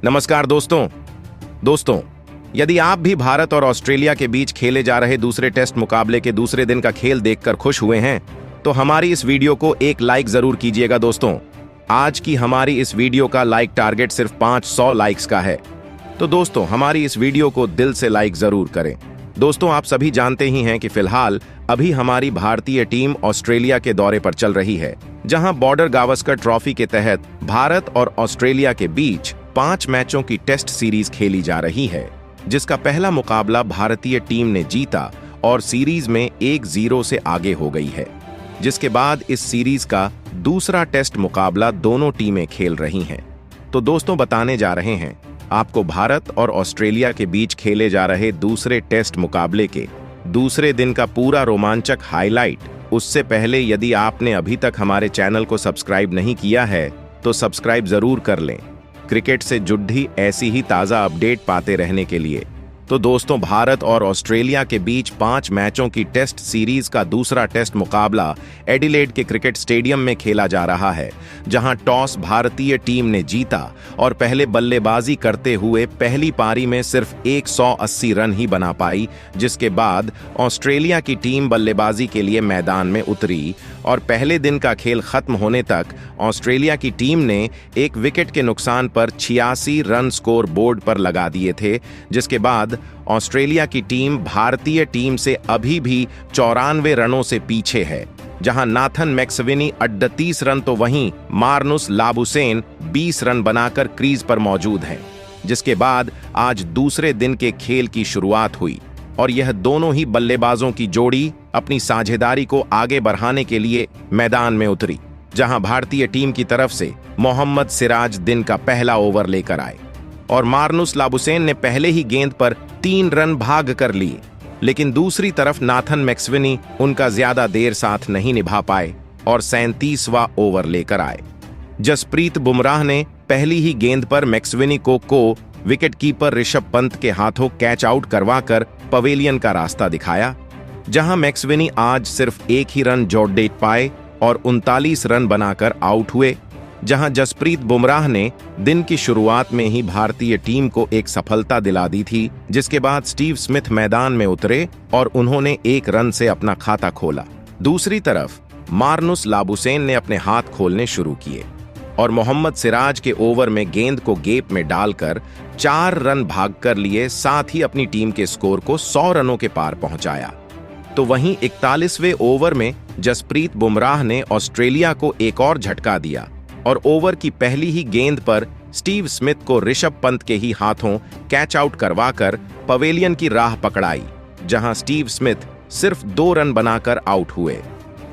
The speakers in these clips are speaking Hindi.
नमस्कार दोस्तों, यदि आप भी भारत और ऑस्ट्रेलिया के बीच खेले जा रहे दूसरे टेस्ट मुकाबले के दूसरे दिन का खेल देखकर खुश हुए हैं, तो हमारी इस वीडियो को एक लाइक जरूर कीजिएगा दोस्तों। आज की हमारी इस वीडियो का लाइक टारगेट सिर्फ 500 लाइक्स का है। तो दोस्तों, हमारी इस वीडियो को दिल से लाइक जरूर करें। दोस्तों, आप सभी जानते ही हैं कि फिलहाल अभी हमारी भारतीय टीम ऑस्ट्रेलिया के दौरे पर चल रही है, जहां बॉर्डर गावस्कर ट्रॉफी के तहत भारत और ऑस्ट्रेलिया के बीच 5 मैचों की टेस्ट सीरीज खेली जा रही है, जिसका पहला मुकाबला भारतीय टीम ने जीता और सीरीज में 1-0 से आगे हो गई है। जिसके बाद इस सीरीज का दूसरा टेस्ट मुकाबला दोनों टीमें खेल रही हैं। तो दोस्तों, बताने जा रहे हैं आपको भारत और ऑस्ट्रेलिया के बीच खेले जा रहे दूसरे टेस्ट मुकाबले के दूसरे दिन का पूरा रोमांचक हाईलाइट। उससे पहले यदि आपने अभी तक हमारे चैनल को सब्सक्राइब नहीं किया है तो सब्सक्राइब जरूर कर लें, क्रिकेट से जुड़ी ऐसी ही ताज़ा अपडेट पाते रहने के लिए। तो दोस्तों, भारत और ऑस्ट्रेलिया के बीच 5 मैचों की टेस्ट सीरीज का दूसरा टेस्ट मुकाबला एडिलेड के क्रिकेट स्टेडियम में खेला जा रहा है, जहां टॉस भारतीय टीम ने जीता और पहले बल्लेबाजी करते हुए पहली पारी में सिर्फ 180 रन ही बना पाई। जिसके बाद ऑस्ट्रेलिया की टीम बल्लेबाजी के लिए मैदान में उतरी और पहले दिन का खेल खत्म होने तक ऑस्ट्रेलिया की टीम ने एक विकेट के नुकसान पर 86 रन स्कोर बोर्ड पर लगा दिए थे। जिसके बाद ऑस्ट्रेलिया की टीम भारतीय टीम से अभी भी 94 रनों से पीछे है, जहां नाथन मैक्सवेनी 38 रन तो वहीं मार्नुस लाबुशेन 20 रन बनाकर क्रीज पर मौजूद हैं। जिसके बाद आज दूसरे दिन के खेल की शुरुआत हुई और यह दोनों ही बल्लेबाजों की जोड़ी अपनी साझेदारी को आगे बढ़ाने के लिए मैदान में उतरी, जहां भारतीय टीम की तरफ से मोहम्मद सिराज दिन का पहला ओवर लेकर आए और मार्नुस लाबुशेन ने पहले ही गेंद पर 3 रन भाग कर लिए। लेकिन दूसरी तरफ नाथन मैक्सवेनी उनका ज्यादा देर साथ नहीं निभा पाए और 37वां ओवर लेकर आए। जसप्रीत बुमराह ने पहली ही गेंद पर मैक्सवेनी को विकेटकीपर ऋषभ पंत के हाथों कैच आउट करवाकर पवेलियन का रास्ता दिखाया, जहां मैक्सवेनी आज सिर्फ 1 ही रन जोड़ दे पाए और 39 रन बनाकर आउट हुए। जहां जसप्रीत बुमराह ने दिन की शुरुआत में ही भारतीय टीम को एक सफलता दिला दी थी, जिसके बाद स्टीव स्मिथ मैदान में उतरे और उन्होंने 1 रन से अपना खाता खोला। दूसरी तरफ मार्नुस लाबुशेन ने अपने हाथ खोलने शुरू किए और मोहम्मद सिराज के ओवर में गेंद को गेप में डालकर 4 रन भाग कर लिए, साथ ही अपनी टीम के स्कोर को 100 रनों के पार पहुंचाया। तो वहीं 41वें ओवर में जसप्रीत बुमराह ने ऑस्ट्रेलिया को एक और झटका दिया और ओवर की पहली ही गेंद पर स्टीव स्मिथ को ऋषभ पंत के ही हाथों कैच आउट करवाकर पवेलियन की राह पकड़ाई, जहां स्टीव स्मिथ सिर्फ 2 रन बनाकर आउट हुए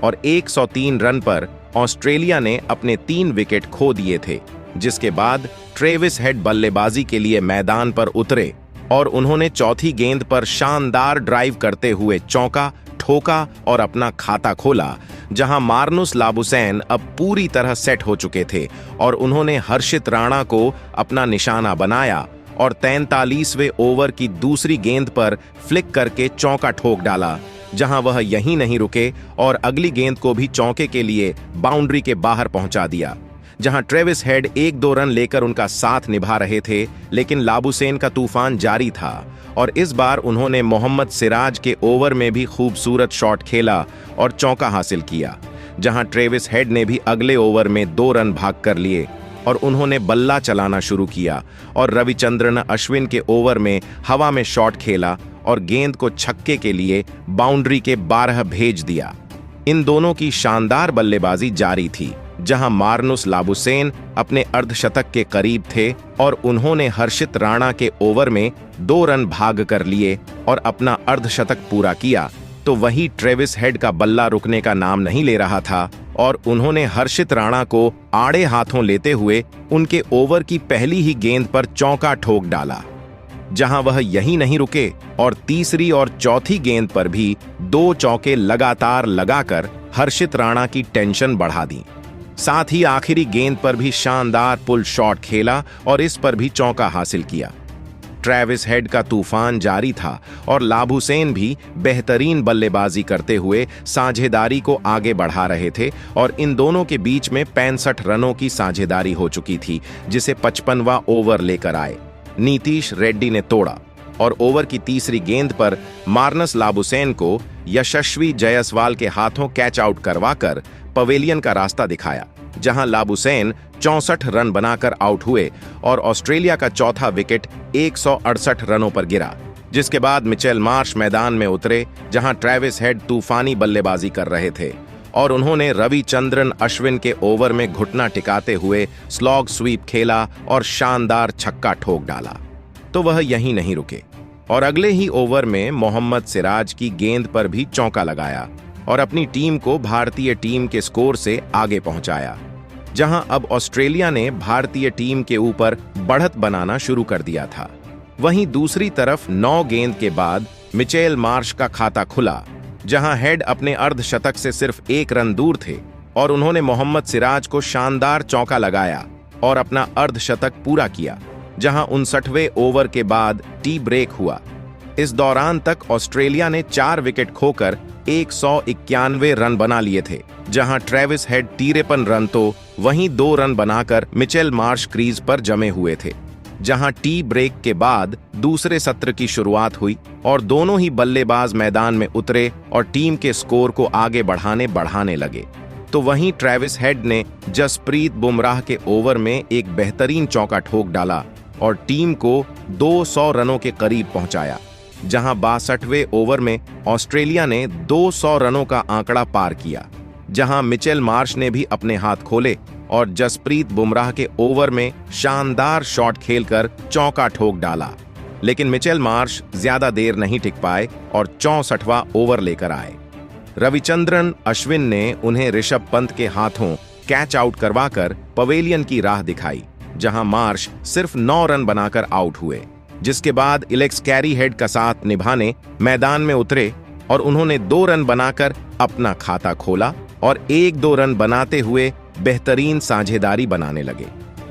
और 103 रन पर ऑस्ट्रेलिया ने अपने 3 विकेट खो दिए थे। जिसके बाद ट्रेविस हेड बल्लेबाजी के लिए मैदान पर उतरे और उन्होंने चौथी गेंद पर शानदार ड्राइव करते हुए चौका ठोका और अपना खाता खोला, जहां मार्नुस लाबुशेन अब पूरी तरह सेट हो चुके थे और उन्होंने हर्षित राणा को अपना निशाना बनाया और 43वें ओवर की दूसरी गेंद पर फ्लिक करके चौका ठोक डाला, जहां वह यहीं नहीं रुके और अगली गेंद को भी चौके के लिए बाउंड्री के बाहर पहुंचा दिया, जहां ट्रेविस हेड 1-2 रन लेकर उनका साथ निभा रहे थे। लेकिन लाबुशेन का तूफान जारी था और इस बार उन्होंने मोहम्मद सिराज के ओवर में भी खूबसूरत शॉट खेला और चौका हासिल किया, जहां ट्रेविस हेड ने भी अगले ओवर में 2 रन भाग कर लिए और उन्होंने बल्ला चलाना शुरू किया और रविचंद्रन अश्विन के ओवर में हवा में शॉट खेला और गेंद को छक्के के लिए बाउंड्री के 12 भेज दिया। इन दोनों की शानदार बल्लेबाजी जारी थी, जहां मार्नुस लाबुशेन अपने अर्धशतक के करीब थे और उन्होंने हर्षित राणा के ओवर में 2 रन भाग कर लिए और अपना अर्धशतक पूरा किया। तो वहीं ट्रेविस हेड का बल्ला रुकने का नाम नहीं ले रहा था और उन्होंने हर्षित राणा को आड़े हाथों लेते हुए उनके ओवर की पहली ही गेंद पर चौका ठोक डाला, जहां वह यहीं नहीं रुके और तीसरी और चौथी गेंद पर भी 2 चौके लगातार लगाकर हर्षित राणा की टेंशन बढ़ा दी। साथ ही आखिरी गेंद पर भी शानदार पुल शॉट खेला और इस पर भी चौका हासिल किया। ट्रेविस हेड का तूफान जारी था और लाबुसैन भी बेहतरीन बल्लेबाजी करते हुए साझेदारी को आगे बढ़ा रहे थे और इन दोनों के बीच में 65 रनों की साझेदारी हो चुकी थी, जिसे 55वां ओवर लेकर आए नीतीश रेड्डी ने तोड़ा और ओवर की तीसरी गेंद पर मार्नस लाबुसैन को यशस्वी जायसवाल के हाथों कैच आउट करवाकर पवेलियन का रास्ता दिखाया, जहां लाबुसैन 64 रन बनाकर आउट हुए और ऑस्ट्रेलिया का चौथा विकेट 168 रनों पर गिरा। जिसके बाद मिचेल मार्श मैदान में उतरे, जहां ट्रेविस हेड तूफानी बल्लेबाजी कर रहे थे और उन्होंने रविचंद्रन अश्विन के ओवर में घुटना टिकाते हुए स्लॉग स्वीप खेला और शानदार छक्का ठोक डाला। तो वह यहीं नहीं रुके और अगले ही ओवर में मोहम्मद सिराज की गेंद पर भी चौका लगाया और अपनी टीम को भारतीय टीम के स्कोर से आगे पहुंचाया, जहां अब ऑस्ट्रेलिया ने भारतीय टीम के ऊपर बढ़त बनाना शुरू कर दिया था। वहीं दूसरी तरफ 9 गेंद के बाद मिचेल मार्श का खाता खुला, जहां हेड अपने अर्धशतक से सिर्फ 1 रन दूर थे और उन्होंने मोहम्मद सिराज को शानदार चौका लगाया और अपना अर्धशतक पूरा किया, जहां 59वें ओवर के बाद टी ब्रेक हुआ। इस दौरान तक ऑस्ट्रेलिया ने 4 विकेट खोकर 191 रन बना लिए थे, जहां ट्रेविस हेड 53 रन तो वहीं 2 रन बनाकर मिचेल मार्श क्रीज पर जमे हुए थे। जहां टी ब्रेक के बाद दूसरे सत्र की शुरुआत हुई और दोनों ही बल्लेबाज मैदान में उतरे और टीम के स्कोर को आगे बढ़ाने लगे। तो वहीं ट्रेविस हेड ने जसप्रीत बुमराह के ओवर में एक बेहतरीन चौका ठोक डाला और टीम को 200 रनों के करीब पहुंचाया, जहां 62वें ओवर में ऑस्ट्रेलिया ने 200 रनों का आंकड़ा पार किया, जहां मिचेल मार्श ने भी अपने हाथ खोले और जसप्रीत बुमराह के ओवर में शानदार शॉट खेलकर चौका ठोक डाला। लेकिन मिचेल मार्श ज्यादा देर नहीं टिक पाए और 64वां ओवर लेकर आए। रविचंद्रन अश्विन ने उन्हें ऋषभ पंत के हाथों कैच आउट करवाकर पवेलियन की राह दिखाई, जहां मार्श सिर्फ 9 रन बनाकर आउट हुए। जिसके बाद एलेक्स कैरी हेड का साथ निभाने मैदान में उतरे और उन्होंने 2 रन बनाकर अपना खाता खोला और 1-2 रन बनाते हुए बेहतरीन साझेदारी बनाने लगे।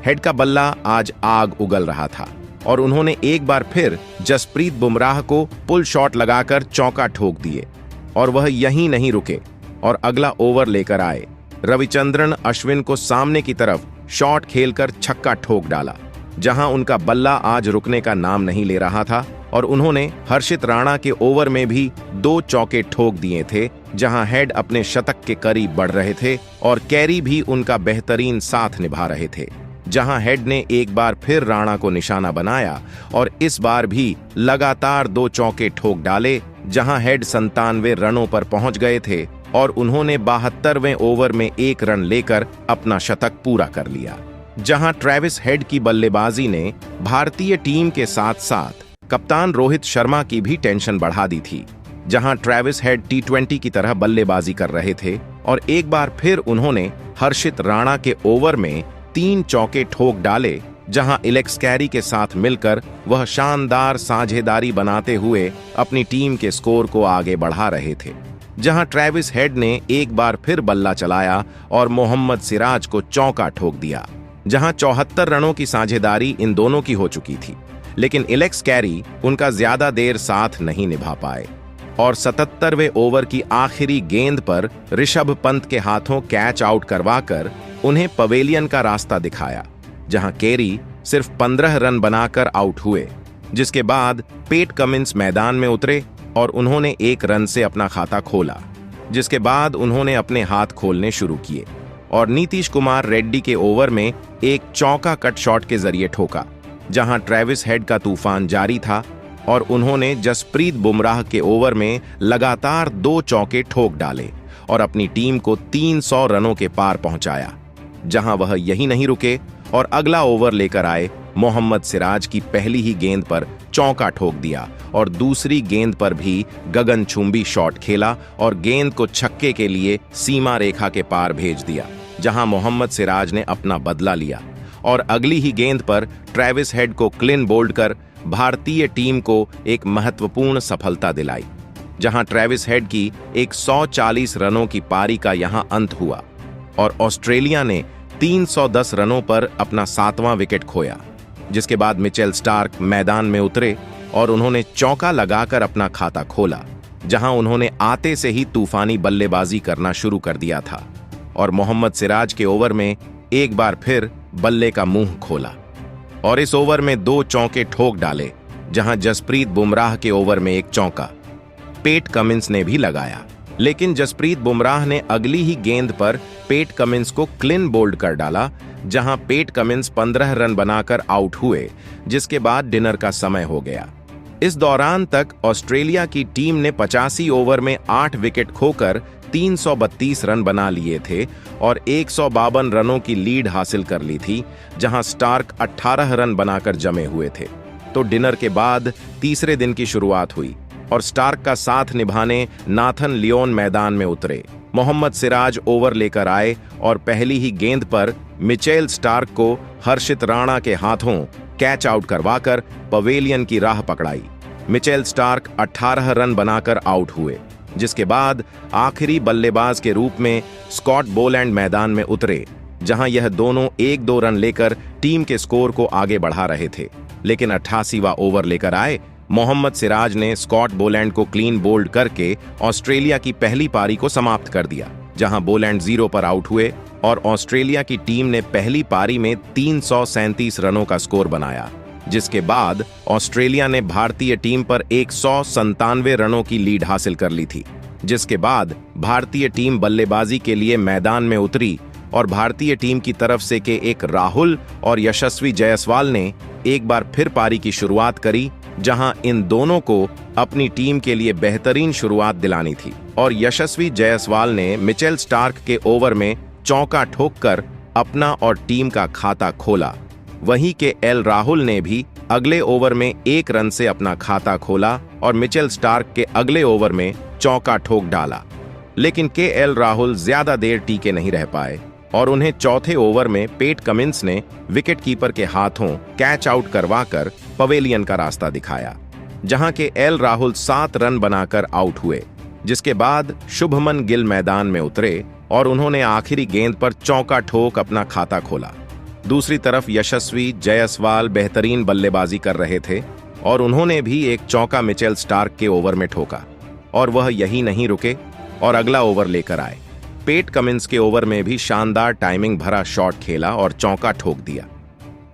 हेड का बल्ला आज आग उगल रहा था और उन्होंने एक बार फिर जसप्रीत बुमराह को पुल शॉट लगाकर चौका ठोक दिए और वह यहीं नहीं रुके और अगला ओवर लेकर आए। रविचंद्रन अश्विन को सामने की तरफ शॉट खेलकर छक्का ठोक डाला, जहां उनका बल्ला आज रुकने का नाम नहीं ले रहा था और उन्होंने हर्षित राणा के ओवर में भी 2 चौके ठोक दिए थे, जहां हेड अपने शतक के करीब बढ़ रहे थे और कैरी भी उनका बेहतरीन साथ निभा रहे थे। जहां हेड ने एक बार फिर राणा को निशाना बनाया और इस बार भी लगातार 2 चौके ठोक डाले, जहां हेड 97 रनों पर पहुंच गए थे और उन्होंने 72वें ओवर में 1 रन लेकर अपना शतक पूरा कर लिया। जहां ट्रेविस हेड की बल्लेबाजी ने भारतीय टीम के साथ साथ कप्तान रोहित शर्मा की भी टेंशन बढ़ा दी थी। जहां ट्रेविस हेड T20 की तरह बल्लेबाजी कर रहे थे और एक बार फिर उन्होंने हर्षित राणा के ओवर में 3 चौके ठोक डाले, जहां एलेक्स कैरी के साथ मिलकर वह शानदार साझेदारी बनाते हुए अपनी टीम के स्कोर को आगे बढ़ा रहे थे। जहां ट्रेविस हेड ने एक बार फिर बल्ला चलाया और मोहम्मद सिराज को चौका ठोक दिया, जहां 74 रनों की साझेदारी इन दोनों की हो चुकी थी। लेकिन एलेक्स कैरी उनका ज्यादा देर साथ नहीं निभा पाए और 77वें ओवर की आखिरी गेंद पर ऋषभ पंत के हाथों कैच आउट करवाकर उन्हें पवेलियन का रास्ता दिखाया, जहां कैरी सिर्फ 15 रन बनाकर आउट हुए। जिसके बाद पेट कमिंस मैदान में उतरे और उन्होंने 1 रन से अपना खाता खोला, जिसके बाद उन्होंने अपने हाथ खोलने शुरू किए और नीतीश कुमार रेड्डी के ओवर में एक चौका कट शॉट के जरिए ठोका, जहां ट्रेविस हेड का तूफान जारी था और उन्होंने जसप्रीत बुमराह के ओवर में लगातार 2 चौके ठोक डाले और अपनी टीम को 300 रनों के पार पहुंचाया। जहां वह यही नहीं रुके और अगला ओवर लेकर आए। मोहम्मद सिराज की पहली ही गेंद पर चौका ठोक दिया और दूसरी गेंद पर भी गगनचुंबी शॉट खेला और गेंद को छक्के के लिए सीमा रेखा के पार भेज दिया, जहां मोहम्मद सिराज ने अपना बदला लिया और अगली ही गेंद पर ट्रेविस हेड को क्लीन बोल्ड कर भारतीय टीम को एक महत्वपूर्ण सफलता दिलाई, जहां ट्रेविस हेड की 140 रनों की पारी का यहां अंत हुआ और ऑस्ट्रेलिया ने 310 रनों पर अपना 7वां विकेट खोया। जिसके बाद मिचेल स्टार्क मैदान में उतरे और उन्होंने चौका लगाकर अपना खाता खोला, जहां उन्होंने आते से ही तूफानी बल्लेबाजी करना शुरू कर दिया था और मोहम्मद सिराज के ओवर में एक बार फिर बल्ले का मुंह खोला और इस ओवर में 2 चौके ठोक डाले, जहां जसप्रीत बुमराह के ओवर में एक चौका पेट कमिंस ने भी लगाया। लेकिन जसप्रीत बुमराह ने अगली ही गेंद पर पेट कमिंस को क्लीन बोल्ड कर डाला, जहां पेट कमिंस 15 रन बनाकर आउट हुए, जिसके बाद डिनर का समय हो गया। इस दौरान तक ऑस्ट्रेलिया की टीम ने 85 ओवर में 8 विकेट खोकर 332 रन बना लिए थे और 152 रनों की लीड हासिल कर ली थी, जहां स्टार्क 18 रन बनाकर जमे हुए थे। तो डिनर के बाद तीसरे दिन की शुरुआत हुई और स्टार्क का साथ निभाने नाथन लियोन मैदान में उतरे। मोहम्मद सिराज ओवर लेकर आए और पहली ही गेंद पर मिचेल स्टार्क को हर्षित राणा के हाथों कैच आउट करवाकर पवेलियन की राह पकड़ाई। मिचेल स्टार्क 18 रन बनाकर आउट हुए, जिसके बाद आखिरी बल्लेबाज के रूप में स्कॉट बोलैंड मैदान में उतरे, जहां यह दोनों 1-2 रन लेकर टीम के स्कोर को आगे बढ़ा रहे थे। लेकिन 88वां ओवर लेकर आए मोहम्मद सिराज ने स्कॉट बोलैंड को क्लीन बोल्ड करके ऑस्ट्रेलिया की पहली पारी को समाप्त कर दिया, जहां बोलैंड 0 पर आउट हुए और ऑस्ट्रेलिया की टीम ने पहली पारी में 337 रनों का स्कोर बनाया, जिसके बाद ऑस्ट्रेलिया ने भारतीय टीम पर 197 रनों की लीड हासिल कर ली थी। जिसके बाद भारतीय टीम बल्लेबाजी के लिए मैदान में उतरी और भारतीय टीम की तरफ से के एक राहुल और यशस्वी जायसवाल ने एक बार फिर पारी की शुरुआत करी, जहां इन दोनों को अपनी टीम के लिए बेहतरीन शुरुआत दिलानी थी और यशस्वी जायसवाल ने मिचेल स्टार्क के ओवर में चौका ठोककर अपना और टीम का खाता खोला। वहीं के एल राहुल ने भी अगले ओवर में 1 रन से अपना खाता खोला और मिचेल स्टार्क के अगले ओवर में चौका ठोक डाला। लेकिन के एल राहुल ज्यादा देर टीके नहीं रह पाए और उन्हें चौथे ओवर में पेट कमिंस ने विकेटकीपर के हाथों कैच आउट करवाकर पवेलियन का रास्ता दिखाया, जहां के एल राहुल 7 रन बनाकर आउट हुए। जिसके बाद शुभमन गिल मैदान में उतरे और उन्होंने आखिरी गेंद पर चौका ठोक अपना खाता खोला। दूसरी तरफ यशस्वी जायसवाल बेहतरीन बल्लेबाजी कर रहे थे और उन्होंने भी एक चौका मिचेल स्टार्क के ओवर में ठोका और वह यही नहीं रुके और अगला ओवर लेकर आए। पेट कमिंस के ओवर में भी शानदार टाइमिंग भरा शॉट खेला और चौका ठोक दिया।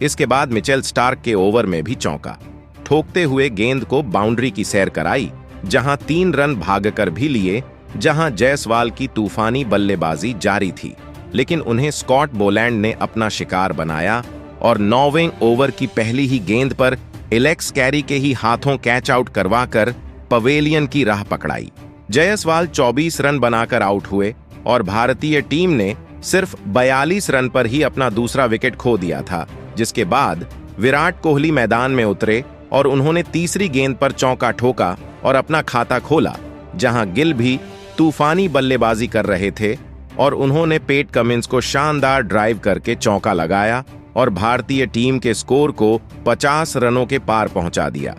इसके बाद मिचेल स्टार्क के ओवर में भी चौका ठोकते हुए गेंद को बाउंड्री की सैर कराई, जहां 3 रन भागकर भी लिए, जहां जायसवाल की तूफानी बल्लेबाजी जारी थी। लेकिन उन्हें स्कॉट बोलैंड ने अपना शिकार बनाया और 9वें ओवर की पहली ही गेंद पर एलेक्स कैरी के ही हाथों कैच आउट करवाकर पवेलियन की राह पकड़ाई। जायसवाल 24 रन बनाकर आउट हुए और भारतीय टीम ने सिर्फ 42 रन पर ही अपना दूसरा विकेट खो दिया था। जिसके बाद विराट कोहली मैदान में उतरे और उन्होंने तीसरी गेंद पर चौका ठोका और अपना खाता खोला, जहां गिल भी तूफानी बल्लेबाजी कर रहे थे और उन्होंने पेट कमिंस को शानदार ड्राइव करके चौका लगाया और भारतीय टीम के स्कोर को 50 रनों के पार पहुंचा दिया,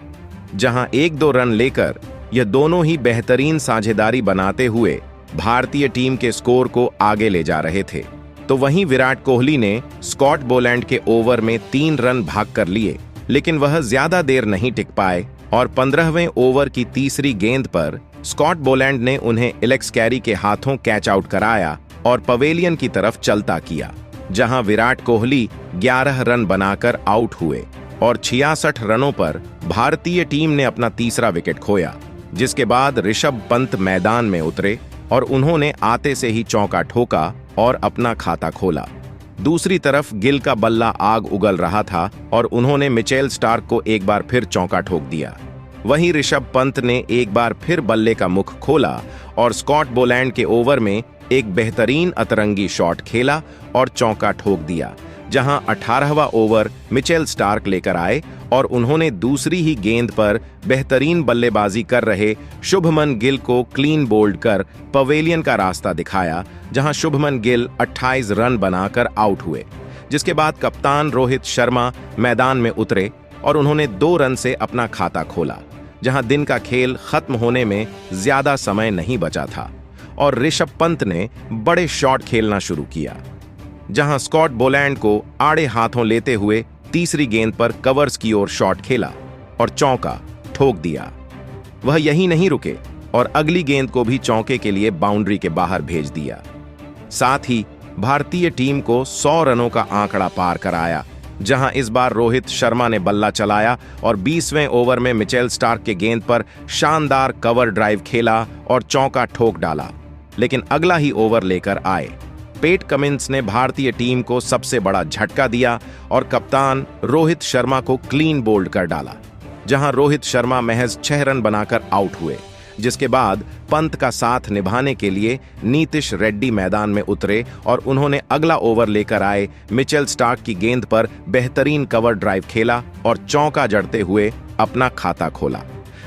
जहां 1-2 रन लेकर यह दोनों ही बेहतरीन साझेदारी बनाते हुए भारतीय टीम के स्कोर को आगे ले जा रहे थे। तो वहीं विराट कोहली ने स्कॉट बोलैंड के ओवर में 3 रन भाग कर लिए, लेकिन वह ज्यादा देर नहीं टिक पाए और 15वें ओवर की तीसरी गेंद पर स्कॉट बोलैंड ने उन्हें एलेक्स कैरी के हाथों कैच आउट कराया और पवेलियन की तरफ चलता किया, जहां विराट कोहली 11 रन बनाकर आउट हुए और 66 रनों पर भारतीय टीम ने अपना तीसरा विकेट खोया। जिसके बाद ऋषभ पंत मैदान में उतरे और उन्होंने आते से ही चौका ठोका और अपना खाता खोला। दूसरी तरफ गिल का बल्ला आग उगल रहा था और उन्होंने मिचेल स्टार्क को एक बार फिर चौका ठोक दिया। वहीं ऋषभ पंत ने एक बार फिर बल्ले का मुख खोला और स्कॉट बोलैंड के ओवर में एक बेहतरीन अतरंगी शॉट खेला और चौका ठोक दिया, जहां 18वां ओवर मिचेल स्टार्क लेकर आए और उन्होंने दूसरी ही गेंद पर बेहतरीन बल्लेबाजी कर रहे शुभमन गिल को क्लीन बोल्ड कर पवेलियन का रास्ता दिखाया, जहां शुभमन गिल 28 रन बनाकर आउट हुए। जिसके बाद कप्तान रोहित शर्मा मैदान में उतरे और उन्होंने 2 रन से अपना खाता खोला, जहां दिन का खेल खत्म होने में ज्यादा समय नहीं बचा था और ऋषभ पंत ने बड़े शॉट खेलना शुरू किया, जहां स्कॉट बोलैंड को आड़े हाथों लेते हुए तीसरी गेंद पर कवर्स की ओर शॉट खेला और चौका ठोक दिया। वह यहीं नहीं रुके और अगली गेंद को भी चौके के लिए बाउंड्री के बाहर भेज दिया। साथ ही भारतीय टीम को 100 रनों का आंकड़ा पार कराया, जहां इस बार रोहित शर्मा ने बल्ला चलाया और 20वें ओवर में मिचेल स्टार्क के गेंद पर शानदार कवर ड्राइव खेला और चौका ठोक डाला। लेकिन अगला ही ओवर लेकर आए पैट कमिंस ने भारतीय टीम को सबसे बड़ा झटका दिया और कप्तान रोहित शर्मा को क्लीन बोल्ड कर डाला, जहां रोहित शर्मा महज 6 रन बनाकर आउट हुए। जिसके बाद पंत का साथ निभाने के लिए नीतीश रेड्डी मैदान में उतरे और उन्होंने अगला ओवर लेकर आए मिचेल स्टार्क की गेंद पर बेहतरीन कवर ड्राइव खेला और चौका जड़ते हुए अपना खाता खोला।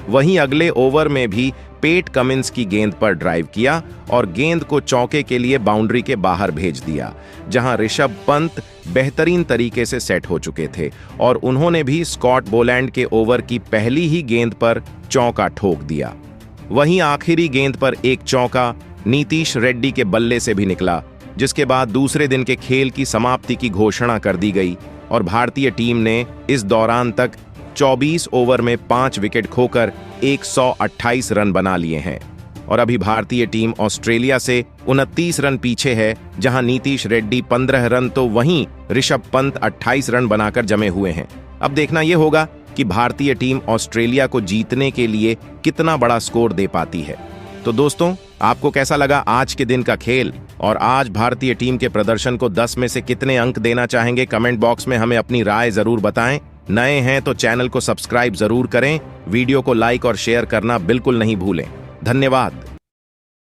वहीं अगले ओवर में भी पैट कमिंस की गेंद पर ड्राइव किया और गेंद को चौके के लिए बाउंड्री के बाहर भेज दिया, जहां ऋषभ पंत बेहतरीन तरीके से सेट हो चुके थे और उन्होंने भी स्कॉट बोलैंड के ओवर की पहली ही गेंद पर चौका ठोक दिया। वहीं आखिरी गेंद पर एक चौका नीतीश रेड्डी के बल्ले से भी निकला, जिसके बाद दूसरे दिन के खेल की समाप्ति की घोषणा कर दी गई और भारतीय टीम ने इस दौरान तक 24 ओवर में 5 विकेट खोकर 128 रन बना लिए हैं और अभी भारतीय टीम ऑस्ट्रेलिया से 29 रन पीछे है, जहां नीतीश रेड्डी 15 रन तो वहीं ऋषभ पंत 28 रन बनाकर जमे हुए हैं। अब देखना यह होगा कि भारतीय टीम ऑस्ट्रेलिया को जीतने के लिए कितना बड़ा स्कोर दे पाती है। तो दोस्तों, आपको कैसा लगा आज के दिन का खेल और आज भारतीय टीम के प्रदर्शन को 10 में से कितने अंक देना चाहेंगे? कमेंट बॉक्स में हमें अपनी राय जरूर बताएं। नए हैं तो चैनल को सब्सक्राइब जरूर करें, वीडियो को लाइक और शेयर करना बिल्कुल नहीं भूलें। धन्यवाद।